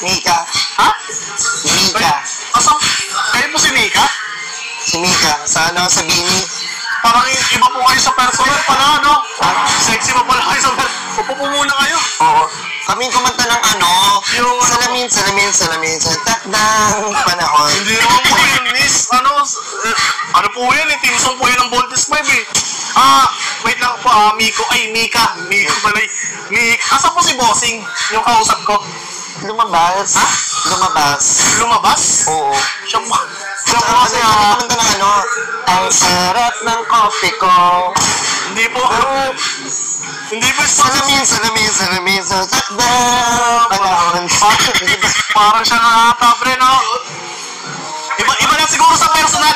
Mika. Ha? Si Mika. Asam? Kayo po si Mika? Si Mika. Sa Bini. Parang iba po kayo sa personal pala, no? Sexy pa pala kayo sa personal. Upo po muna kayo. Oo. Kaming kumanta ng Yung salamin sa takdang panahon. Hindi naman po yun, miss. Ano po yan eh? Team song po yan ng Voltes 5 eh. Wait lang po, Miko. Ay, Mika. Miko pala eh. Asa po si Bossing? Yung kausap ko. Lumabas. Ha? Lumabas. Lumabas? Oo. Siya po kasi Kumanta ng ang sarap ng coffee ko. Hindi po. Hindi po. Salamin sa takdang panahon. Parang siya nakatabre, no? Iba lang siguro sa personal.